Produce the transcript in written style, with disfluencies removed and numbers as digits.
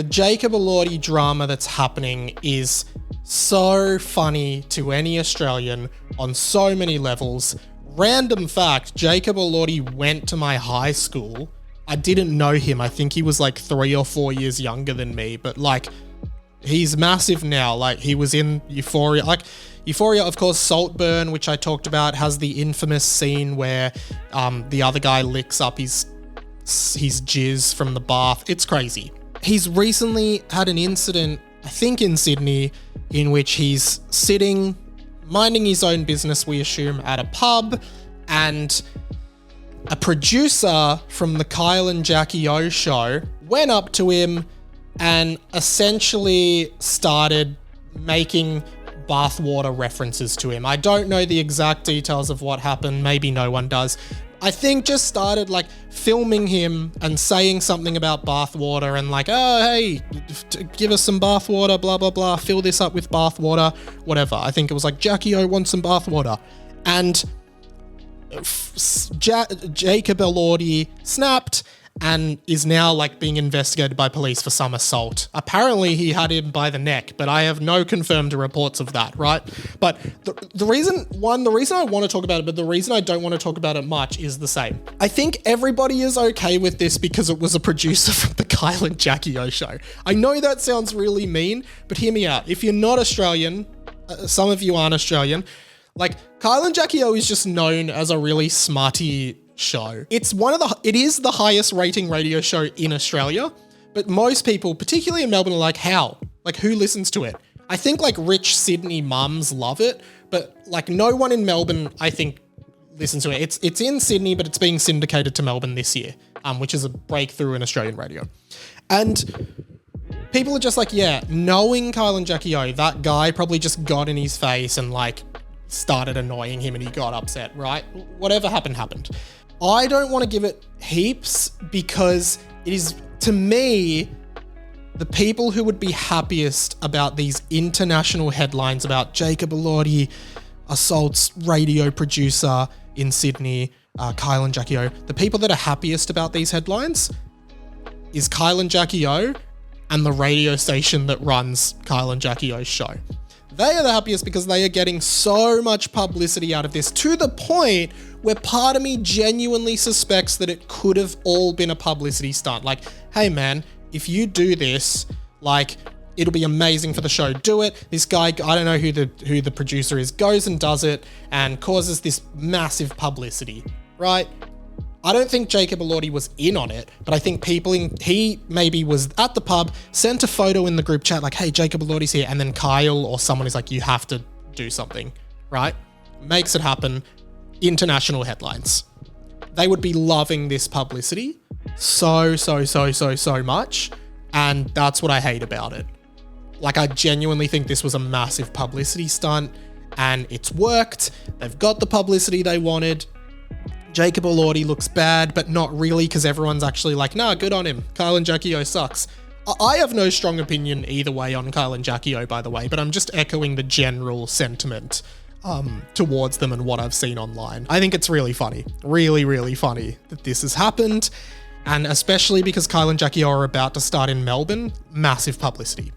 The Jacob Elordi drama that's happening is so funny to any Australian on so many levels. Random fact, Jacob Elordi went to my high school. I didn't know him. I think he was like 3 or 4 years younger than me, but like, he's massive now. Like, he was in Euphoria. Like, Euphoria, of course, Saltburn, which I talked about, has the infamous scene where the other guy licks up his jizz from the bath. It's crazy. He's recently had an incident, I think in Sydney, in which he's sitting, minding his own business, we assume, at a pub, and a producer from the Kyle and Jackie O show went up to him and essentially started making bathwater references to him. I don't know the exact details of what happened. Maybe no one does. I think just started like filming him and saying something about bathwater and like, oh, hey, give us some bathwater, blah, blah, blah. Fill this up with bathwater, whatever. I think it was like, Jackie O wants some bathwater. And Jacob Elordi snapped and is now like being investigated by police for some assault. Apparently he had him by the neck, but I have no confirmed reports of that, right? But the reason I want to talk about it, but the reason I don't want to talk about it much is the same. I think everybody is okay with this because it was a producer from the Kyle and Jackie O show. I know that sounds really mean, but hear me out. If you're not Australian, some of you aren't Australian, like Kyle and Jackie O is just known as a really smarty show. It is the highest rating radio show in Australia, but most people, particularly in Melbourne, are like, how? Like, who listens to it? I think like rich Sydney mums love it, but like no one in Melbourne, I think, listens to it. It's in Sydney, but it's being syndicated to Melbourne this year, which is a breakthrough in Australian radio. And people are just like, yeah, knowing Kyle and Jackie O, that guy probably just got in his face and like started annoying him and he got upset, right? Whatever happened. I don't want to give it heaps because it is, to me, the people who would be happiest about these international headlines about Jacob Elordi assaults radio producer in Sydney, Kyle and Jackie O, the people that are happiest about these headlines is Kyle and Jackie O and the radio station that runs Kyle and Jackie O's show. They are the happiest because they are getting so much publicity out of this, to the point where part of me genuinely suspects that it could have all been a publicity stunt. Like, hey man, if you do this, like, it'll be amazing for the show. Do it. This guy, I don't know who the producer is, goes and does it and causes this massive publicity, right? I don't think Jacob Elordi was in on it, but I think he maybe was at the pub, sent a photo in the group chat like, hey, Jacob Elordi's here, and then Kyle or someone is like, you have to do something, right? Makes it happen. International headlines. They would be loving this publicity so much, and that's what I hate about it. Like, I genuinely think this was a massive publicity stunt, and it's worked. They've got the publicity they wanted. Jacob Elordi looks bad, but not really, because everyone's actually like, nah, good on him. Kyle and Jackie O sucks. I have no strong opinion either way on Kyle and Jackie O, by the way, but I'm just echoing the general sentiment towards them and what I've seen online. I think it's really funny. Really funny that this has happened. And especially because Kyle and Jackie O are about to start in Melbourne, massive publicity.